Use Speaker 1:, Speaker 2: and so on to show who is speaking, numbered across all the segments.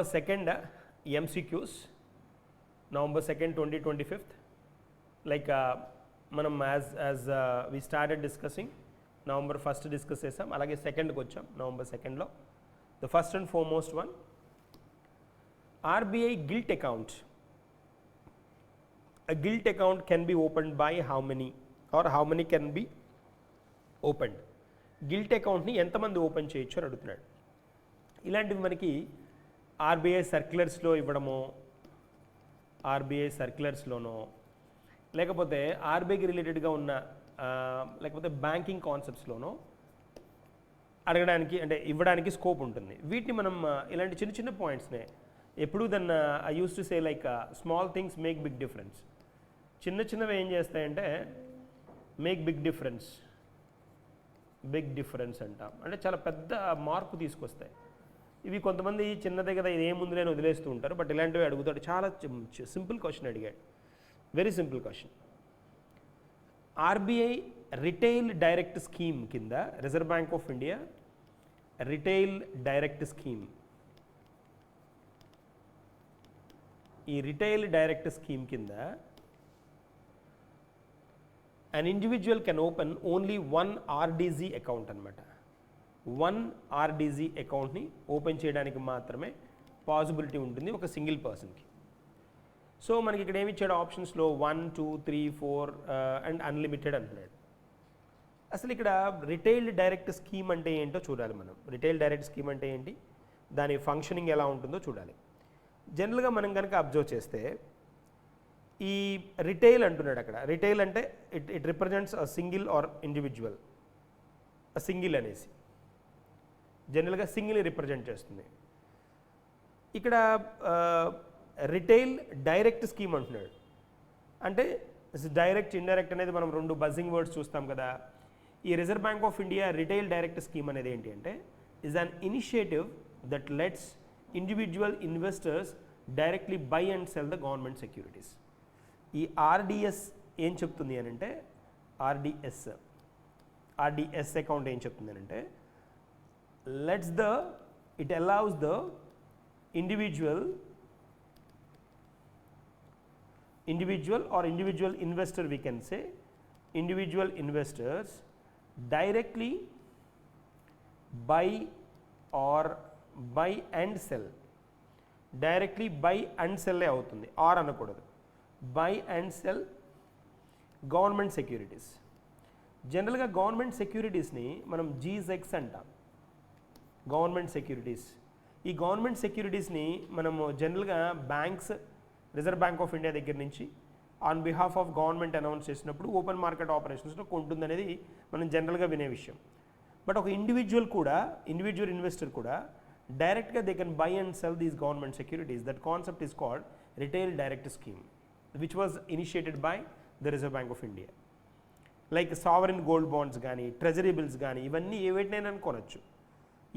Speaker 1: Second MCQs, November 2nd, 2025. Like manam as we started discussing, November 1st discuss chesam, alage second ki vacham, November 2nd lo. The first and foremost one, RBI gilt account. A gilt account can be opened by how many, or how many can be opened. Gilt account ni ఎంతమంది open చేయొచ్చు అని అడుగుతున్నాడు. ఇలాంటివి మనకి RBI సర్క్యులర్స్లో ఇవ్వడమో, RBI సర్క్యులర్స్లోనో, లేకపోతే ఆర్బీఐకి రిలేటెడ్గా ఉన్న లేకపోతే బ్యాంకింగ్ కాన్సెప్ట్స్లోనో అడగడానికి అంటే ఇవ్వడానికి స్కోప్ ఉంటుంది. వీటిని మనం ఇలాంటి చిన్న చిన్న పాయింట్స్నే ఎప్పుడు then I use to say like small things make big difference. చిన్న చిన్నవి ఏం చేస్తాయంటే make big difference, big difference అంటాం. అంటే చాలా పెద్ద మార్పు తీసుకొస్తాయి. ఇవి కొంతమంది చిన్నదే కదా ఇది ఏముంది లేని వదిలేస్తూ ఉంటారు, బట్ ఇలాంటివి అడుగుతాడు. చాలా సింపుల్ క్వశ్చన్ అడిగాడు, very simple question. RBI retail direct scheme కింద reserve bank of India retail direct scheme, ఈ రిటైల్ డైరెక్ట్ స్కీమ్ కింద an individual can open only one RDZ account అనమాట. వన్ ఆర్డీజీ అకౌంట్ని ఓపెన్ చేయడానికి మాత్రమే పాసిబిలిటీ ఉంటుంది ఒక సింగిల్ పర్సన్కి. సో మనకి ఇక్కడ ఏమి ఇచ్చాడు ఆప్షన్స్లో 1, 2, 3, 4 అండ్ అన్లిమిటెడ్ అంటున్నాడు. అసలు ఇక్కడ రిటైల్ డైరెక్ట్ స్కీమ్ అంటే ఏంటో చూడాలి మనం. రిటైల్ డైరెక్ట్ స్కీమ్ అంటే ఏంటి, దాని ఫంక్షనింగ్ ఎలా ఉంటుందో చూడాలి. జనరల్గా మనం కనుక అబ్జర్వ్ చేస్తే ఈ రిటైల్ అంటున్నాడు అక్కడ. రిటైల్ అంటే it represents a single or individual. A single అనేసి జనరల్గా సింగిల్ని రిప్రజెంట్ చేస్తుంది. ఇక్కడ రిటైల్ డైరెక్ట్ స్కీమ్ అంటున్నాడు. అంటే డైరెక్ట్ ఇండైరెక్ట్ అనేది మనం రెండు బజ్జింగ్ వర్డ్స్ చూస్తాం కదా. ఈ reserve bank of India retail direct scheme అనేది ఏంటి అంటే is an initiative that let's individual investors directly by and cell the government securities. ఈ ఆర్డిఎస్ ఏం చెప్తుంది అని అంటే ఆర్డిఎస్ అకౌంట్ ఏం చెప్తుంది అని అంటే it allows the individual or individual investor, we can say individual investors directly buy and sell. Directly by and cell అవుతుంది, ఆర్ అనకూడదు. By and cell government securities. జనరల్గా గవర్నమెంట్ సెక్యూరిటీస్ని మనం జీజెక్స్ అంటాం, గవర్నమెంట్ సెక్యూరిటీస్. ఈ గవర్నమెంట్ సెక్యూరిటీస్ని మనము జనరల్గా banks, reserve bank of India దగ్గర నుంచి on behalf of government announce చేసినప్పుడు ఓపెన్ మార్కెట్ ఆపరేషన్స్లో కొంటుందనేది మనం జనరల్గా వినే విషయం. బట్ ఒక ఇండివిజువల్ ఇన్వెస్టర్ కూడా డైరెక్ట్గా they can buy and cell these government securities. That concept is called retail direct scheme which was initiated by the reserve bank of India. Like sovereign gold bonds కానీ, treasury bills కానీ, ఇవన్నీ ఏవేటినైనా అనుకోనొచ్చు.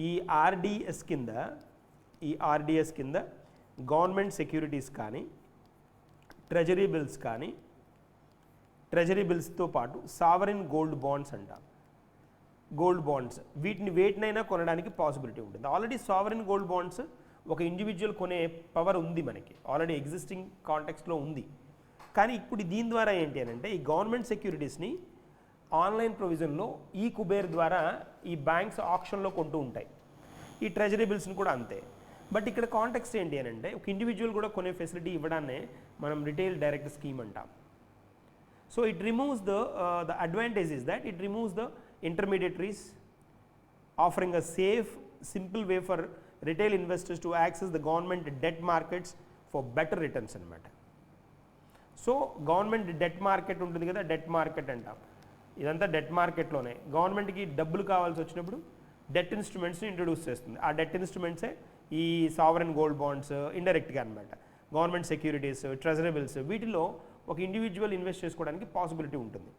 Speaker 1: ఈ RDS కింద government securities కానీ, treasury bills కానీ, treasury బిల్స్తో పాటు sovereign gold bonds అంటాం, gold bonds, వేటినైనా కొనడానికి పాసిబిలిటీ ఉంటుంది. ఆల్రెడీ సావరిన్ గోల్డ్ బాండ్స్ ఒక ఇండివిజువల్ కొనే పవర్ ఉంది మనకి, ఆల్రెడీ ఎగ్జిస్టింగ్ కాంటెక్స్ట్లో ఉంది. కానీ ఇప్పుడు దీని ద్వారా ఏంటి అని అంటే ఈ గవర్నమెంట్ సెక్యూరిటీస్ని ఆన్లైన్ ప్రొవిజన్లో ఈ కుబేర్ ద్వారా ఈ బ్యాంక్స్ ఆప్షన్లో కొంటూ ఉంటాయి. ఈ ట్రెజరీ బిల్స్ని కూడా అంతే. బట్ ఇక్కడ కాంటెక్స్ట్ ఏంటి అని అంటే ఒక ఇండివిజువల్ కూడా కొనే ఫెసిలిటీ ఇవ్వడాన్నే మనం రిటైల్ డైరెక్ట్ స్కీమ్ అంటాం. So it removes the advantage is that it removes the intermediaries, offering a safe, simple way for retail investors to access the government debt markets for better returns అన్నమాట. So government debt market ఉంటుంది కదా, debt market అంటాం. ఇదంతా debt మార్కెట్లోనే గవర్నమెంట్కి డబ్బులు కావాల్సి వచ్చినప్పుడు డెట్ ఇన్స్ట్రుమెంట్స్ని ఇంట్రడ్యూస్ చేస్తుంది. ఆ డెట్ ఇన్స్ట్రుమెంట్సే ఈ సావరెన్ గోల్డ్ బాండ్స్, ఇండైరెక్ట్గా అనమాట గవర్నమెంట్ సెక్యూరిటీస్, ట్రెజరీ బిల్స్. వీటిలో ఒక ఇండివిజువల్ ఇన్వెస్ట్ చేసుకోవడానికి పాసిబిలిటీ ఉంటుంది.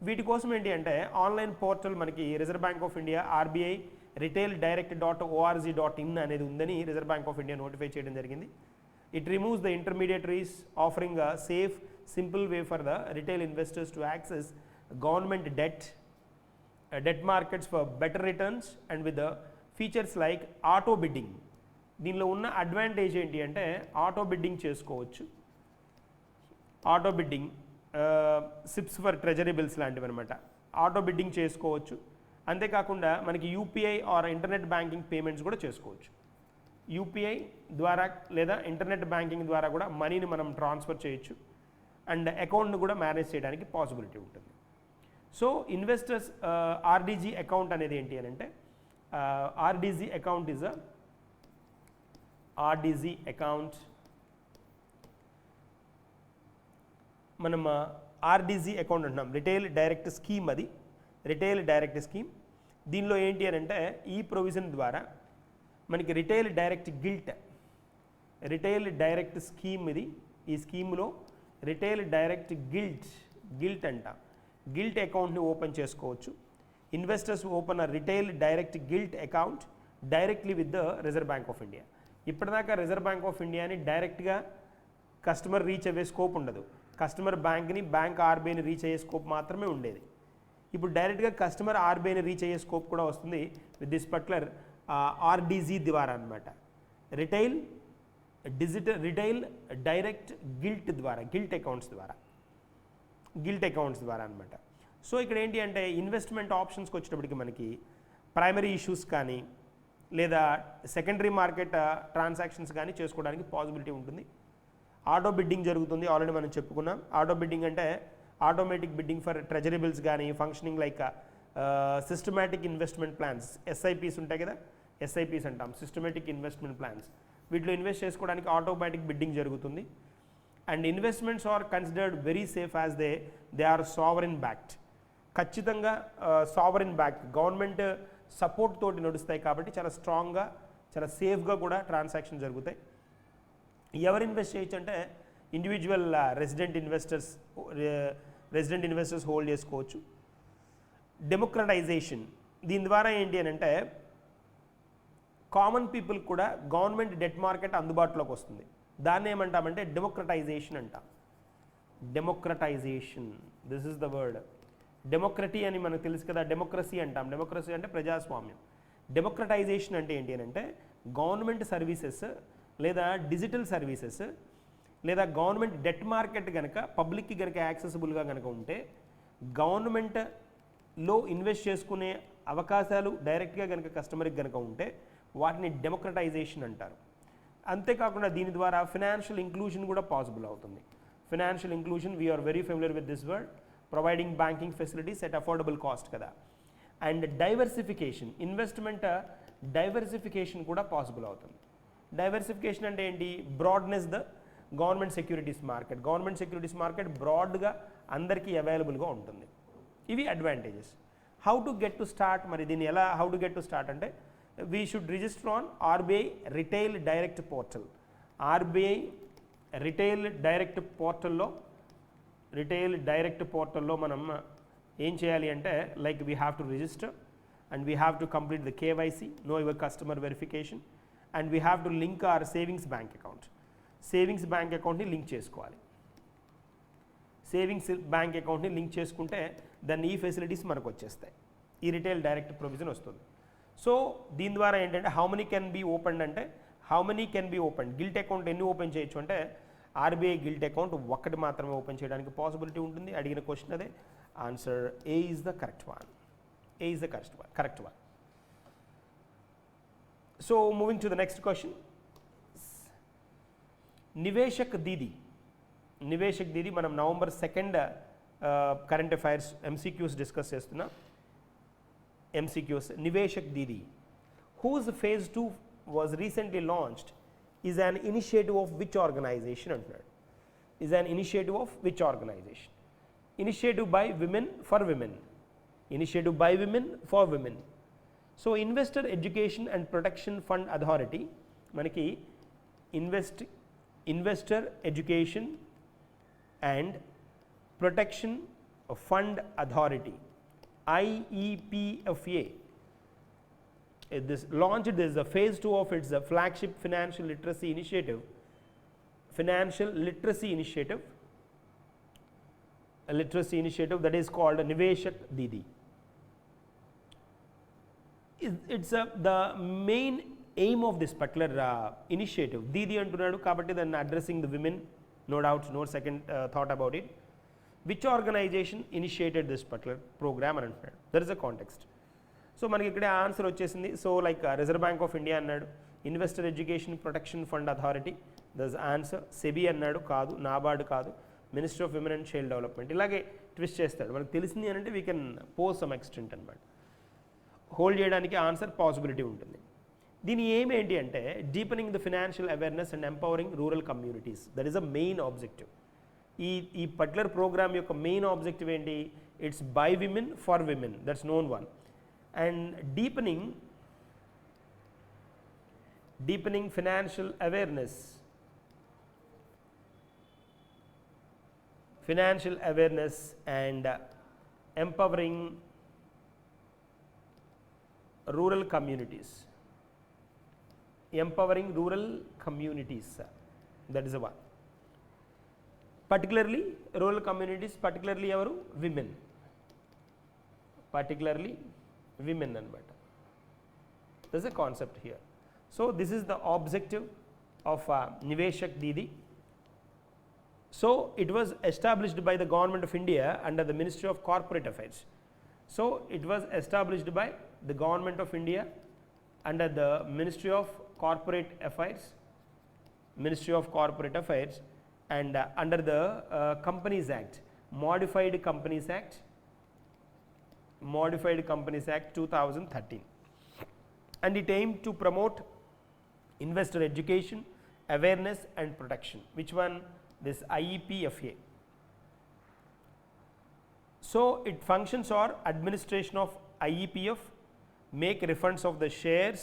Speaker 1: వీటి కోసం ఏంటి అంటే ఆన్లైన్ పోర్టల్ మనకి reserve bank of India RBI retail direct .org.in అనేది ఉందని reserve bank of India notify చేయడం జరిగింది. It removes the intermediaries, offering a safe, simple way for the retail investors to access government debt markets for better returns and with the features like auto bidding. దీనిలో ఉన్న advantage ఏంటి అంటే auto bidding చేసుకోవచ్చు. Auto bidding SIPs for treasury bills లాంటివి అనమాట. Auto bidding చేసుకోవచ్చు. అంతేకాకుండా మనకి UPI are internet banking payments కూడా చేసుకోవచ్చు. యూపీఐ ద్వారా లేదా ఇంటర్నెట్ బ్యాంకింగ్ ద్వారా కూడా మనీని మనం ట్రాన్స్ఫర్ చేయొచ్చు అండ్ అకౌంట్ను కూడా మేనేజ్ చేయడానికి పాసిబిలిటీ ఉంటుంది. సో ఇన్వెస్టర్స్ ఆర్డీజీ అకౌంట్ అనేది ఏంటి అని అంటే RDG account is RDG account. మనం ఆర్డీజీ అకౌంట్ అంటున్నాం, రిటైల్ డైరెక్ట్ స్కీమ్. అది రిటైల్ డైరెక్ట్ స్కీమ్. దీనిలో ఏంటి అని అంటే ఈ ప్రొవిజన్ ద్వారా మనకి రిటైల్ డైరెక్ట్ స్కీమ్ ఇది. ఈ స్కీమ్లో రిటైల్ డైరెక్ట్ గిల్ట్ అంట, గిల్ట్ అకౌంట్ని ఓపెన్ చేసుకోవచ్చు. Investors open a retail direct guilt account directly with the reserve bank of India. ఇప్పటిదాకా రిజర్వ్ బ్యాంక్ ఆఫ్ ఇండియాని డైరెక్ట్గా కస్టమర్ రీచ్ అయ్యే స్కోప్ ఉండదు. కస్టమర్ బ్యాంక్ ఆర్బీఐని రీచ్ అయ్యే స్కోప్ మాత్రమే ఉండేది. ఇప్పుడు డైరెక్ట్గా కస్టమర్ ఆర్బీఐని రీచ్ అయ్యే స్కోప్ కూడా వస్తుంది విత్ దిస్ పర్టికులర్ ఆర్డీజీ ద్వారా అనమాట. రిటైల్ డైరెక్ట్ గిల్ట్ అకౌంట్స్ ద్వారా అనమాట. సో ఇక్కడ ఏంటి అంటే ఇన్వెస్ట్మెంట్ ఆప్షన్స్కి వచ్చేటప్పటికి మనకి ప్రైమరీ ఇష్యూస్ కానీ లేదా సెకండరీ మార్కెట్ ట్రాన్సాక్షన్స్ కానీ చేసుకోవడానికి పాసిబిలిటీ ఉంటుంది. ఆటో బిడ్డింగ్ జరుగుతుంది, ఆల్రెడీ మనం చెప్పుకున్నాం. ఆటో బిడ్డింగ్ అంటే automatic bidding for treasury bills కానీ functioning like systematic investment plans, SIPs ఉంటాయి కదా, ఎస్ఐపీస్ అంటాం, సిస్టమాటిక్ ఇన్వెస్ట్మెంట్ ప్లాన్స్. వీటిలో ఇన్వెస్ట్ చేసుకోవడానికి ఆటోమేటిక్ బిడ్డింగ్ జరుగుతుంది. And investments are considered very safe as they are sovereign backed. ఖచ్చితంగా sovereign backed, government support తోటి నడుస్తాయి కాబట్టి చాలా స్ట్రాంగ్గా చాలా సేఫ్గా కూడా ట్రాన్సాక్షన్ జరుగుతాయి. ఎవరు ఇన్వెస్ట్ చేయొచ్చు అంటే ఇండివిజువల్ రెసిడెంట్ ఇన్వెస్టర్స్ హోల్డ్ చేసుకోవచ్చు. డెమోక్రటైజేషన్, దీని ద్వారా ఏంటి అని అంటే కామన్ పీపుల్ కూడా గవర్నమెంట్ డెట్ మార్కెట్ అందుబాటులోకి వస్తుంది. దాన్ని ఏమంటామంటే డెమోక్రటైజేషన్ అంటాం. Democratisation, this is the word. Democracy అని మనకు తెలుసు కదా, డెమోక్రసీ అంటాం. డెమోక్రసీ అంటే ప్రజాస్వామ్యం. డెమోక్రటైజేషన్ అంటే ఏంటి అని అంటే గవర్నమెంట్ సర్వీసెస్ లేదా డిజిటల్ సర్వీసెస్ లేదా గవర్నమెంట్ డెట్ మార్కెట్ కనుక పబ్లిక్కి కనుక యాక్సెసిబుల్గా కనుక ఉంటే గవర్నమెంట్లో ఇన్వెస్ట్ చేసుకునే అవకాశాలు డైరెక్ట్గా కనుక కస్టమర్కి కనుక ఉంటే వాటిని డెమోక్రటైజేషన్ అంటారు. అంతేకాకుండా దీని ద్వారా ఫినాన్షియల్ ఇంక్లూజన్ కూడా పాసిబుల్ అవుతుంది. Financial inclusion, we are very familiar with this word, providing banking facilities at affordable cost కదా. అండ్ డైవర్సిఫికేషన్, ఇన్వెస్ట్మెంట్ డైవర్సిఫికేషన్ కూడా పాసిబుల్ అవుతుంది. డైవర్సిఫికేషన్ అంటే ఏంటి? Broadness the government securities market బ్రాడ్గా అందరికీ అవైలబుల్గా ఉంటుంది. ఇవి advantages. How to get to start, మరి దీన్ని ఎలా how to get to start అంటే we should register on RBI retail direct portal. RBI retail direct పోర్టల్లో మనం ఏం చేయాలి అంటే like we have to register and we have to complete the KYC, know your customer verification, and we have to link our savings bank అకౌంట్ని link చేసుకోవాలి. Savings bank అకౌంట్ని link చేసుకుంటే దాన్ని ఈ ఫెసిలిటీస్ మనకు వచ్చేస్తాయి. ఈ రిటైల్ డైరెక్ట్ ప్రొవిజన్ వస్తుంది. సో దీని ద్వారా ఏంటంటే how many can be open gilt account ఎన్ని ఓపెన్ చేయొచ్చు అంటే ఆర్బీఐ గిల్ట్ అకౌంట్ ఒక్కటి మాత్రమే ఓపెన్ చేయడానికి పాసిబిలిటీ ఉంటుంది. అడిగిన క్వశ్చన్ అదే. Answer A is the correct one. So moving to the next question, నివేశక్ దీది మనం November 2 current affairs MCQs discuss చేస్తున్నాం. MCQs, నివేశక్ Didi whose phase 2 was recently launched is an initiative of which organization అంటున్నాడు. Initiative by women for women. So investor education and protection fund authority మనకి investor education and protection fund authority IEPFA this launched this the phase 2 of its flagship financial literacy initiative that is called Niveshak Didi. The main aim of this particular initiative Didi అంటున్నాడు కాబట్టి దాన్ని addressing the women, no doubts, no second thought about it. Which organisation initiated this particular programme అని అంటున్నాడు. There is a context. So మనకి ఇక్కడే answer వచ్చేసింది. So like reserve bank of India అన్నాడు, investor education protection fund authority, thus answer. SEBI అన్నాడు, కాదు. NABARD కాదు. Ministry of women and child development. ఇలాగే ట్విస్ట్ చేస్తాడు. మనకు తెలిసింది అని అంటే we can pose some extent అనమాట. హోల్డ్ చేయడానికి ఆన్సర్ పాసిబిలిటీ ఉంటుంది. దీని ఏంటి అంటే deepening the financial awareness and empowering rural communities. That is a main objective. ఈ పర్టికులర్ ప్రోగ్రామ్ యొక్క మెయిన్ ఆబ్జెక్టివ్ ఏంటి? It's by women for women, that's known one. And deepening financial awareness and empowering rural communities. That is the one. Particularly rural communities, particularly evaru women anamata. There is a concept here. So this is the objective of Niveshak Didi. So it was established by the Government of India under the Ministry of Corporate Affairs. So it was established by the Government of India under the Ministry of Corporate Affairs, and under the Companies Act, Modified Companies Act 2013. And it aimed to promote investor education, awareness and protection. Which one? This IEPFA. So it functions are administration of IEPF, make refunds of the shares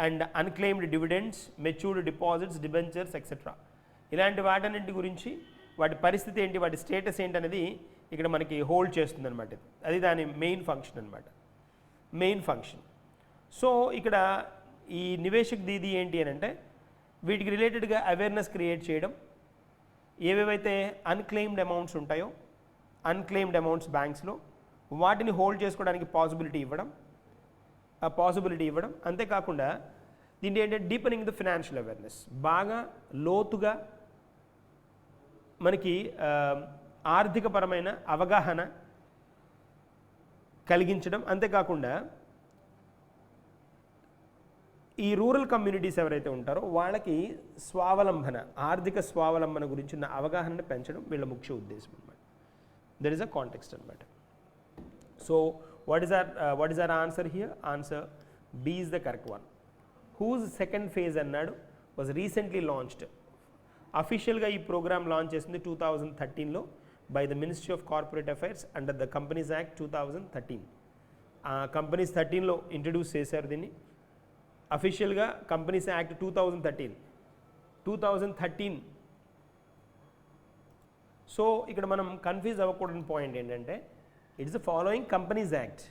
Speaker 1: and unclaimed dividends, matured deposits, debentures, etc. ఇలాంటి వాటన్నింటి గురించి వాటి పరిస్థితి ఏంటి, వాటి status ఏంటి అనేది ఇక్కడ మనకి హోల్డ్ చేస్తుంది అనమాట. అది దాని మెయిన్ ఫంక్షన్. సో ఇక్కడ ఈ నివేశక్ దీది ఏంటి అని అంటే వీటికి రిలేటెడ్గా అవేర్నెస్ క్రియేట్ చేయడం, ఏవేవైతే అన్క్లెయిమ్డ్ అమౌంట్స్ ఉంటాయో, అన్క్లెయిమ్డ్ అమౌంట్స్ బ్యాంక్స్లో వాటిని హోల్డ్ చేసుకోవడానికి పాసిబిలిటీ ఇవ్వడం. అంతేకాకుండా దీంట్లో ఏంటంటే డీపెనింగ్ ద ఫినాన్షియల్ అవేర్నెస్, బాగా లోతుగా మనకి ఆర్థికపరమైన అవగాహన కలిగించడం. అంతేకాకుండా ఈ రూరల్ కమ్యూనిటీస్ ఎవరైతే ఉంటారో వాళ్ళకి ఆర్థిక స్వావలంబన గురించిన అవగాహనను పెంచడం వీళ్ళ ముఖ్య ఉద్దేశం అనమాట. దట్ ఈస్ అ కాంటెక్స్ట్ అనమాట. So what is our answer here? Answer B is the correct one. Whose second phase అన్నాడు వాజ్ రీసెంట్లీ లాంచ్డ్. అఫీషియల్గా ఈ ప్రోగ్రామ్ లాంచ్ చేసింది 2013లో by the ministry of corporate affairs under the companies act 2013. Companies 13లో introduce చేశారు దీన్ని. అఫీషియల్గా companies act 2013. సో ఇక్కడ మనం కన్ఫ్యూజ్ అవ్వకూడని పాయింట్ ఏంటంటే it's the following companies act,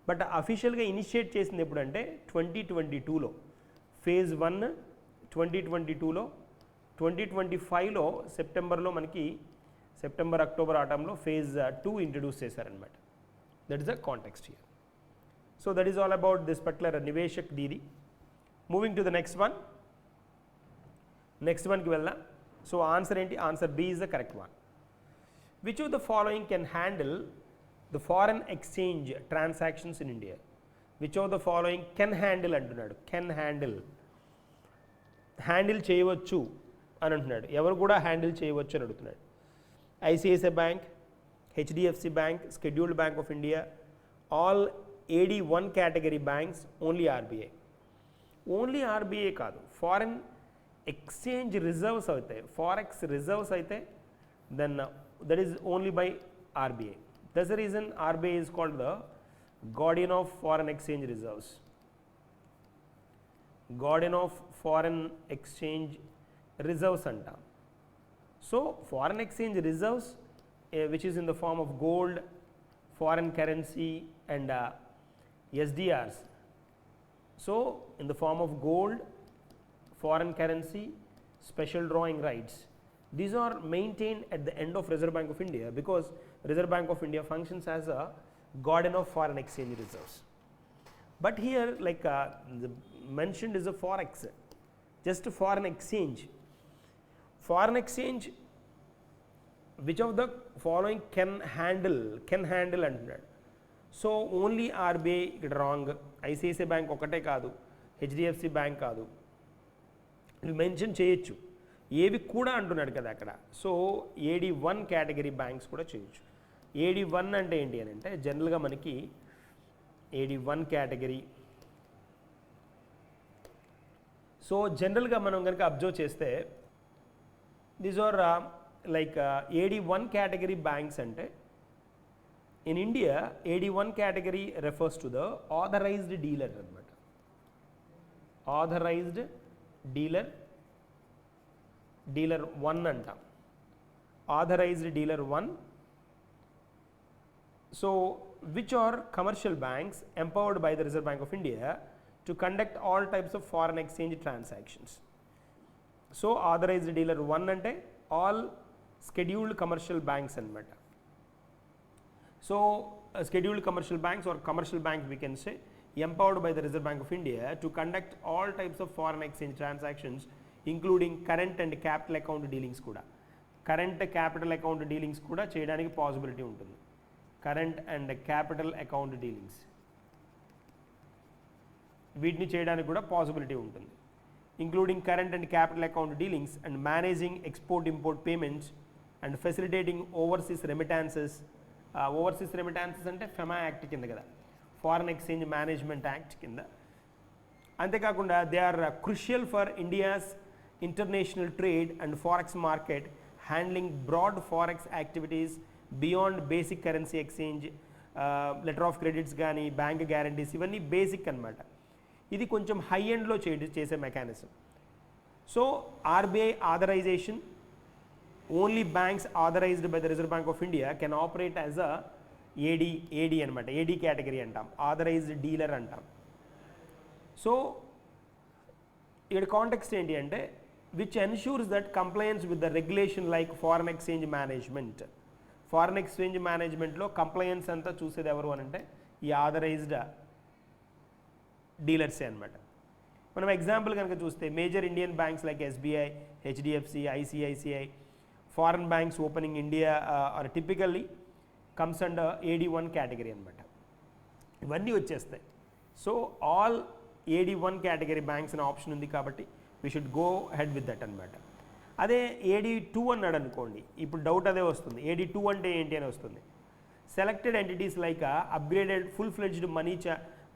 Speaker 1: but అఫీషియల్గా ఇనిషియేట్ చేసింది ఎప్పుడంటే 2022లో ఫేజ్ 1, 2022లో, 2025లో సెప్టెంబర్లో మనకి అక్టోబర్ ఆ టైంలో ఫేజ్ 2 ఇంట్రడ్యూస్ చేశారనమాట. That is the context here. So that is all about this particular Niveshak Didi. Moving to the next one ki vella. So answer enti? Answer B is the correct one. Which of the following can handle the foreign exchange transactions in India? Which of the following can handle antunnadu? Can handle cheyavachu అని అంటున్నాడు. ఎవరు కూడా handle చేయవచ్చు అని అడుగుతున్నాడు. ICICI Bank, HDFC Bank, Scheduled Bank of India, all AD1 category banks, only RBI. Only RBI కాదు, foreign exchange reserves అవుతాయి, forex reserves అయితే then that is only by RBI. That's the reason RBI is called the guardian of foreign exchange reserves. Guardian of foreign exchange reserves అంటాం. So foreign exchange reserves which is in the form of gold, foreign currency and SDRs. So in the form of gold, foreign currency, special drawing rights, these are maintained at the end of Reserve Bank of India because Reserve Bank of India functions as a guardian of foreign exchange reserves. But here like mentioned is a forex, just foreign exchange. Foreign exchange, which of the following can handle అంటున్నాడు. So only RBI ఇక్కడ wrong, ICICI bank ఒకటే కాదు, HDFC bank కాదు, ఇవి mention చేయొచ్చు, ఏవి కూడా అంటున్నాడు కదా అక్కడ. సో AD1 కేటగిరీ బ్యాంక్స్ కూడా చేయొచ్చు. AD1 అంటే ఏంటి అని అంటే జనరల్గా మనకి AD1 కేటగిరీ. సో జనరల్గా మనం కనుక అబ్జర్వ్ చేస్తే these are like AD1 category banks అంటే in India AD1 category refers to the authorized dealer అన్నమాట. authorized dealer 1 అంటాం, authorized dealer 1. So which are commercial banks empowered by the Reserve Bank of India to conduct all types of foreign exchange transactions. So authorized dealer 1 అంటే all scheduled commercial banks అన్నమాట. So scheduled commercial banks or commercial banks we can say empowered by the Reserve Bank of India to conduct all types of foreign exchange transactions including current and capital account dealings kuda. Current capital account dealings kuda cheyadaniki possibility untundi. Current and capital account dealings వీటిని చేయడానికి కూడా possibility ఉంటుంది, including current and capital account dealings and managing export import payments and facilitating overseas remittances. Overseas remittances అంటే FEMA act కింద కదా, foreign exchange management act కింద. అంతేకాకుండా they are crucial for India's international trade and forex market, handling broad forex activities beyond basic currency exchange, letter of credits కానీ bank guarantees, ఇవన్నీ basic అన్నమాట. ఇది కొంచెం హై ఎండ్లో చేసే mechanism. So RBI authorisation, only banks authorised by the reserve bank of India can operate as a AD అనమాట, AD category అంటాం, authorised dealer అంటాం. సో ఇక్కడ కాంటెక్స్ట్ ఏంటి అంటే which ensures that compliance with the regulation like foreign exchange management. Foreign exchange మేనేజ్మెంట్లో compliance అంతా చూసేది ఎవరు అని అంటే ఈ ఆథరైజ్డ్ డీలర్సే అనమాట. మనం ఎగ్జాంపుల్ కనుక చూస్తే major Indian banks like SBI, HDFC, ICICI, foreign banks opening India are typically comes under AD1 category అనమాట. ఇవన్నీ వచ్చేస్తాయి. So all AD1 category banks అనే ఆప్షన్ ఉంది కాబట్టి we should go ahead with that అనమాట. అదే AD2 అన్నాడు అనుకోండి, ఇప్పుడు డౌట్ అదే వస్తుంది, AD2 అంటే ఏంటి అని వస్తుంది. Selected entities like upgraded full fledged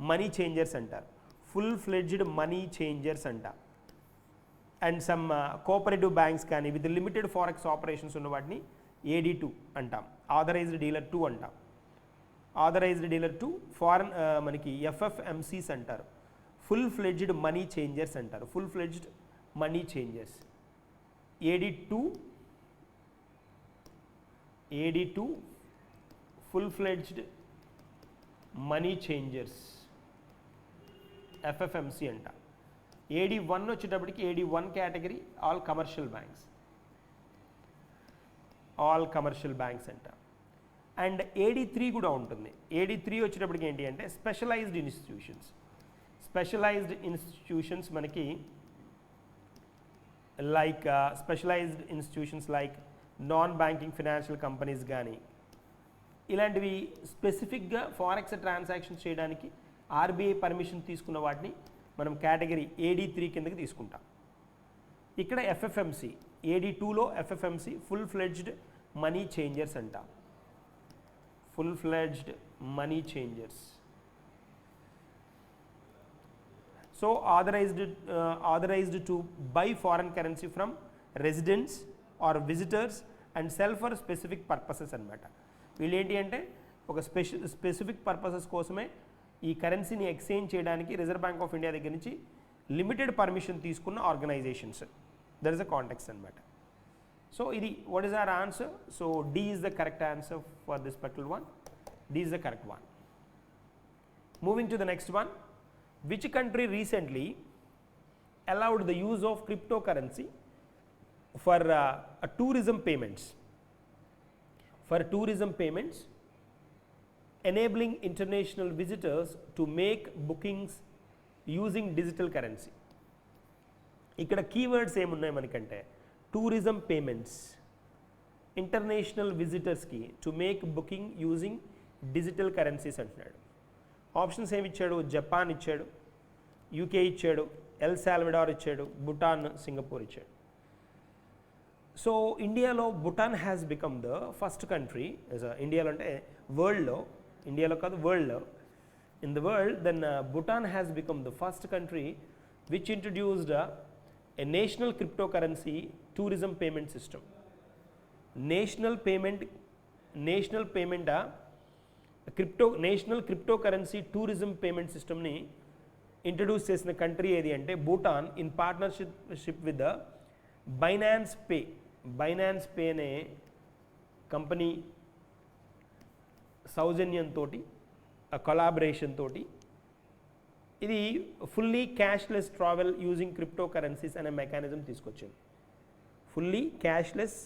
Speaker 1: money changers అంటారు, ఫుల్ ఫ్లెడ్జ్డ్ మనీ చేంజర్స్ అంట. అండ్ సమ్ కోఆపరేటివ్ బ్యాంక్స్ కానీ విత్ లిమిటెడ్ ఫారెక్స్ ఆపరేషన్స్ ఉన్న వాటిని AD2 అంటాం, ఆథరైజ్డ్ డీలర్ 2 అంటాం. ఆథరైజ్డ్ డీలర్ 2 ఫారెన్ మనకి FFMCs అంటారు, ఫుల్ ఫ్లెడ్జ్డ్ మనీ చేంజర్స్ అంటారు, full fledged money changers. AD2 full fledged money changers FFMC అంట. AD1 వచ్చేటప్పటికి AD1 category all commercial banks, all commercial banks అంట. అండ్ AD3 కూడా ఉంటుంది. AD3 వచ్చేటప్పటికి ఏంటి అంటే స్పెషలైజ్డ్ ఇన్స్టిట్యూషన్స్. స్పెషలైజ్డ్ ఇన్స్టిట్యూషన్స్ మనకి like specialised institutions like non banking financial companies కానీ ఇలాంటివి స్పెసిఫిక్గా ఫారెక్స్ ట్రాన్సాక్షన్స్ చేయడానికి ఆర్బీఐ పర్మిషన్ తీసుకున్న వాటిని మనం కేటగిరీ AD3 కిందకి తీసుకుంటాం. ఇక్కడ FFMC, AD2లో FFMC full fledged money changers అంట, full fledged money changers. So authorized to buy foreign currency from residents or visitors and sell for specific purposes అన్నమాట. వీళ్ళు ఏంటి అంటే ఒక స్పెసిఫిక్ పర్పసెస్ కోసమే ఈ కరెన్సీని ఎక్స్చేంజ్ చేయడానికి రిజర్వ్ బ్యాంక్ ఆఫ్ ఇండియా దగ్గర నుంచి లిమిటెడ్ పర్మిషన్ తీసుకున్న organisations. There is a context అనమాట. సో ఇది what is our answer? So D is the correct answer for this particular one. D is the correct one. Moving to the next one. Which country recently allowed the use of cryptocurrency for tourism payments? For tourism payments, enabling international visitors to make bookings using digital currency. ఇక్కడ keywords ఏమున్నాయి మనకంటే tourism payments, international విజిటర్స్కి to make booking using digital currencies అంటున్నాడు. Options ఏమి ఇచ్చాడు? Japan ఇచ్చాడు, UK ఇచ్చాడు, El Salvador ఇచ్చాడు, భూటాన్, సింగపూర్ ఇచ్చాడు. సో ఇండియాలో Bhutan has become the first country, ఇండియాలో అంటే వరల్డ్లో, ఇండియాలో కాదు వరల్డ్లో, in the world then Bhutan has become the first country which introduced a national crypto currency tourism payment system. National crypto currency tourism payment సిస్టమ్ని ఇంట్రడ్యూస్ చేసిన కంట్రీ ఏది అంటే Bhutan, in partnership with the Binance pay అనే company సౌజన్యంతో, collaboration తోటి ఇది fully cashless travel using crypto currencies అనే mechanism తీసుకొచ్చింది. Fully cashless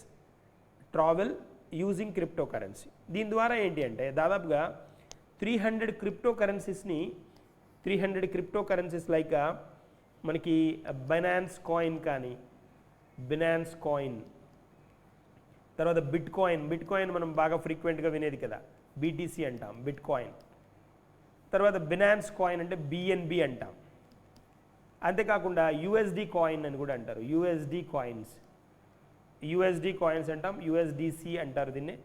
Speaker 1: travel using crypto currency. దీని ద్వారా ఏంటి అంటే దాదాపుగా 300 క్రిప్టో కరెన్సీస్ లైక్ మనకి బైనాన్స్ కాయిన్, తర్వాత బిట్ కాయిన్ మనం బాగా ఫ్రీక్వెంట్గా వినేది కదా, బీటీసీ అంటాం, బిట్ కాయిన్. తర్వాత బినాన్స్ కాయిన్ అంటే బిఎన్బి అంటాం. అంతేకాకుండా యూఎస్డి కాయిన్ అని కూడా అంటారు, యూఎస్డి కాయిన్స్ అంటాం, యూఎస్డిసి అంటారు దీన్ని.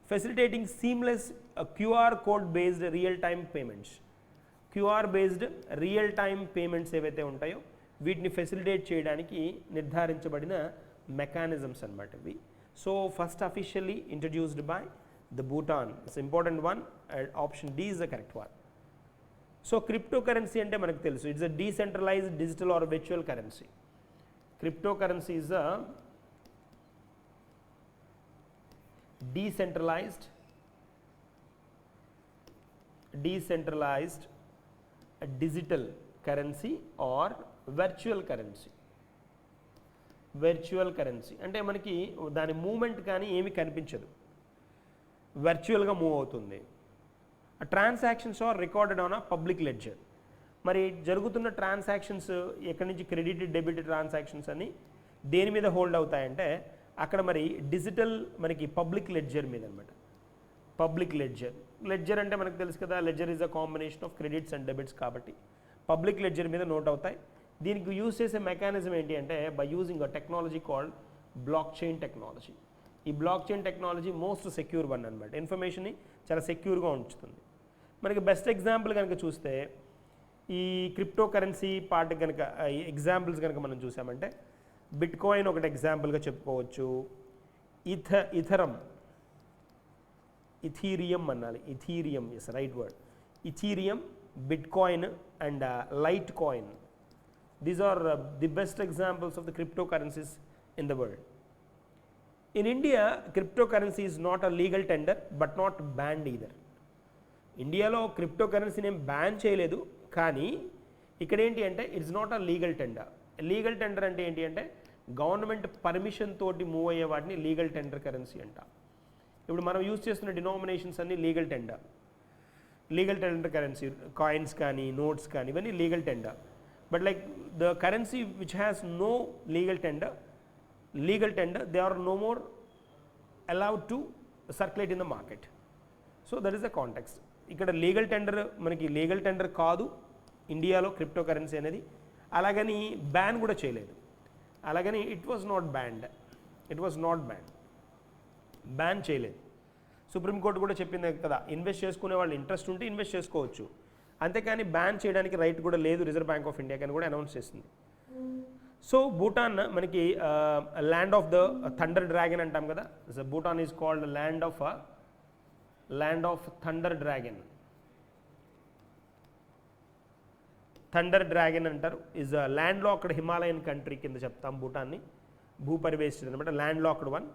Speaker 1: Facilitating seamless QR code based real time payments ఏవైతే ఉంటాయో వీటిని ఫెసిలిటేట్ చేయడానికి నిర్ధారించబడిన మెకానిజమ్స్ అన్నమాట ఇవి. So first officially introduced by the Bhutan. It's important one, option D is the correct one. So crypto currency అంటే మనకు తెలుసు, it's a decentralised digital or virtual currency. Crypto currency is a decentralized digital currency or virtual currency. అంటే మనకి దాని moment కానీ ఏమి కనిపించదు, వర్చువల్గా మూవ్ అవుతుంది. Transactions are recorded on a public ledger. మరి జరుగుతున్న ట్రాన్సాక్షన్స్ ఎక్కడి నుంచి క్రెడిట్ డెబిట్ ట్రాన్సాక్షన్స్ అని దేని మీద హోల్డ్ అవుతాయంటే అక్కడ మరి డిజిటల్ మనకి పబ్లిక్ లెడ్జర్ మీద అనమాట. పబ్లిక్ లెడ్జర్ అంటే మనకు తెలుసు కదా, ledger is a combination of credits and debits, కాబట్టి పబ్లిక్ లెడ్జర్ మీద నోట్ అవుతాయి. దీనికి యూజ్ చేసే మెకానిజం ఏంటి అంటే by using a technology called block chain technology. ఈ block chain technology most secure one అనమాట, ఇన్ఫర్మేషన్ని చాలా సెక్యూర్గా ఉంచుతుంది. మనకి బెస్ట్ ఎగ్జాంపుల్ కనుక చూస్తే ఈ క్రిప్టో కరెన్సీ పార్ట్ కనుక ఎగ్జాంపుల్స్ కనుక మనం చూసామంటే బిట్ కాయిన్ ఒకటి ఎగ్జాంపుల్గా చెప్పుకోవచ్చు, ఇథీరియం అనాలి, Ethereum is right word, Ethereum, bitcoin and litecoin. These are the best examples of the crypto currencies in the world. In India crypto currency is not a legal tender but not banned either. ఇండియాలో crypto కరెన్సీని ఏం ban చేయలేదు, కానీ ఇక్కడ ఏంటి అంటే it's not a legal tender. Legal tender అంటే ఏంటి అంటే గవర్నమెంట్ పర్మిషన్ తోటి మూవ్ అయ్యే వాటిని లీగల్ టెండర్ కరెన్సీ అంట. ఇప్పుడు మనం యూజ్ చేస్తున్న డినామినేషన్స్ అన్ని లీగల్ టెండర్ కరెన్సీ, కాయిన్స్ కానీ నోట్స్ కానీ ఇవన్నీ legal tender. But like the currency which has no legal tender they are no more allowed to circulate in the market. So that is the context. ఇక్కడ legal tender మనకి legal tender కాదు ఇండియాలో crypto currency అనేది, అలాగని ban కూడా చేయలేదు, అలాగని it was not ban, ban చేయలేదు. సుప్రీంకోర్టు కూడా చెప్పింది కదా, ఇన్వెస్ట్ చేసుకునే వాళ్ళు ఇంట్రెస్ట్ ఉంటే ఇన్వెస్ట్ చేసుకోవచ్చు, అంతేకాని బ్యాన్ చేయడానికి రైట్ కూడా లేదు రిజర్వ్ బ్యాంక్ ఆఫ్ ఇండియాకి అని కూడా అనౌన్స్ చేసింది. సో భూటాన్ మనకి land of the thunder dragon అంటాం కదా, Bhutan is called land of thunder dragon అంటారు. Is land locked Himalayan country కింద చెప్తాం భూటాన్ని, భూపరివేష్టిది అనమాట, ల్యాండ్ లాక్డ్ వన్.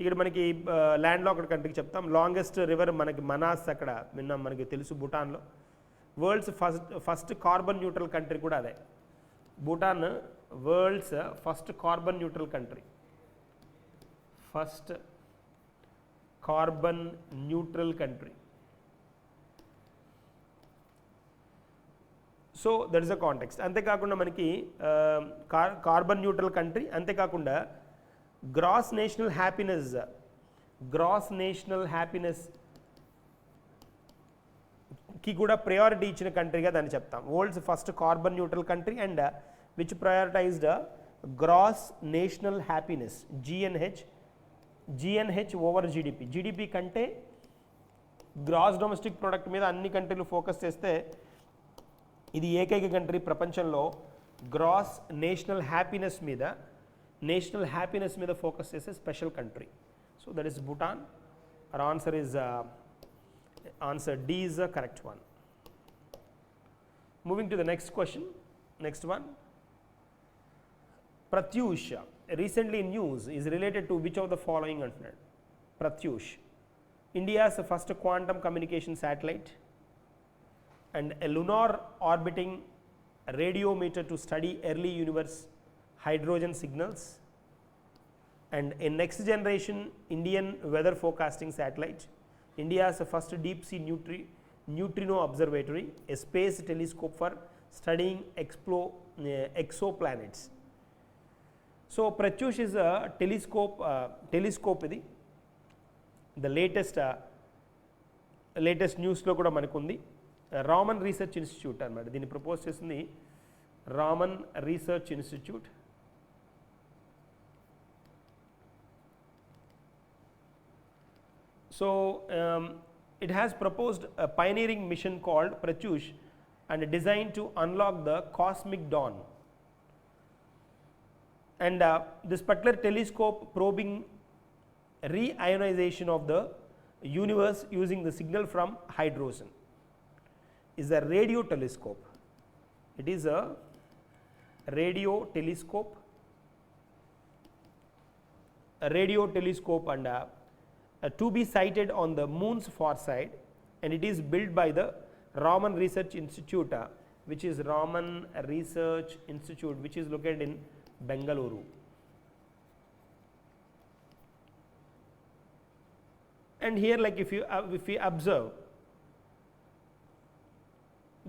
Speaker 1: ఇక్కడ మనకి ల్యాండ్ లాక్డ్ కంట్రీకి చెప్తాం. లాంగెస్ట్ రివర్ మనకి మనాస్ అక్కడ విన్నాం, మనకి తెలుసు భూటాన్లో. World's first carbon neutral country కూడా అదే Bhutan, world's first carbon neutral country, so that is a context. అంతేకాకుండా మనకి కార్బన్ న్యూట్రల్ కంట్రీ, అంతేకాకుండా గ్రాస్ నేషనల్ హ్యాపీనెస్ కి కూడా ప్రయారిటీ ఇచ్చిన కంట్రీగా దాన్ని చెప్తాం. World's first carbon neutral country and which prioritized gross national happiness, GNH over GDP. GDP కంటే గ్రాస్ డొమెస్టిక్ ప్రొడక్ట్ మీద అన్ని కంట్రీలు ఫోకస్ చేస్తే ఇది ఏకైక కంట్రీ ప్రపంచంలో గ్రాస్ నేషనల్ హ్యాపీనెస్ మీద ఫోకస్ చేసే special country. So that is Bhutan. Our answer is answer D is the correct one. Moving to the next question. Next one. Pratyush, recently in news, is related to which of the following? Pratyush, India's first quantum communication satellite and a lunar orbiting radiometer to study early universe hydrogen signals, and a next generation Indian weather forecasting satellite, India's first deep sea neutrino observatory, a space telescope for studying exoplanets. So Pratyush is a telescope ఇది the latest న్యూస్లో కూడా మనకు ఉంది. Raman research institute అన్నమాట దీన్ని propose చేసింది. Raman research institute. So it has proposed a pioneering mission called Pratyush and designed to unlock the cosmic dawn. And this particular telescope probing reionization of the universe using the signal from hydrogen is a radio telescope. It is a radio telescope and to be sighted on the moon's far side, and it is built by the Raman Research Institute, which is located in Bengaluru. And here, like if you observe,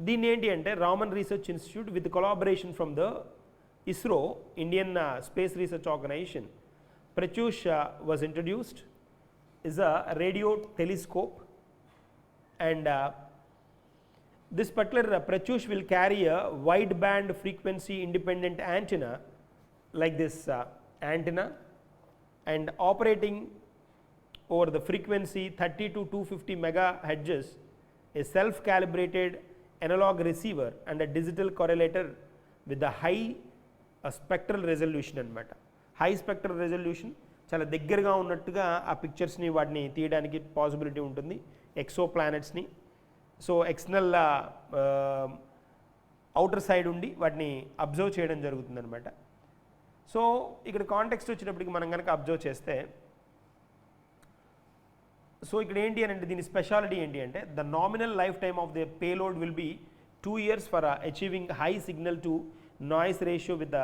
Speaker 1: దీన్ని ఏంటి అంటే Raman research institute with collaboration from the ISRO, Indian Space Research Organization, Pratyush was introduced. Is a radio telescope, and this particular Pratyush will carry a wide band frequency independent antenna like this antenna, and operating over the frequency 30 to 250 megahertz, a self calibrated analog receiver and a digital correlator with the high spectral resolution అన్నమాట. High spectral resolution, చాలా దగ్గరగా ఉన్నట్టుగా ఆ పిక్చర్స్ని వాటిని తీయడానికి possibility ఉంటుంది, ఎక్సో ప్లానెట్స్ని. సో ఎక్స్టర్నల్ అవుటర్ సైడ్ ఉండి వాటిని అబ్జర్వ్ చేయడం జరుగుతుంది అనమాట. సో ఇక్కడ కాంటెక్స్ట్ వచ్చేటప్పటికి మనం కనుక అబ్జర్వ్ చేస్తే, సో ఇక్కడ ఏంటి అని అంటే దీని స్పెషాలిటీ ఏంటి అంటే the nominal life time of the payload will be 2 years for achieving high signal to noise ratio with the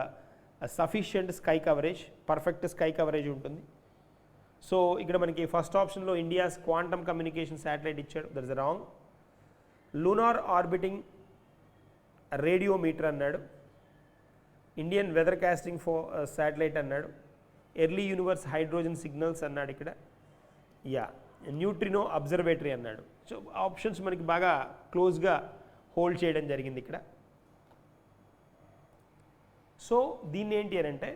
Speaker 1: sufficient sky coverage, perfect sky coverage ఉంటుంది. సో ఇక్కడ మనకి ఫస్ట్ ఆప్షన్లో ఇండియాస్ క్వాంటమ్ కమ్యూనికేషన్ శాటిలైట్ ఇచ్చాడు, that is wrong. Lunar orbiting radiometer అన్నాడు, Indian weather casting satellite అన్నాడు, early universe hydrogen signals అన్నాడు ఇక్కడ, neutrino observatory అన్నాడు. సో ఆప్షన్స్ మనకి బాగా క్లోజ్గా హోల్డ్ చేయడం జరిగింది ఇక్కడ. సో దీన్ని ఏంటి అని అంటే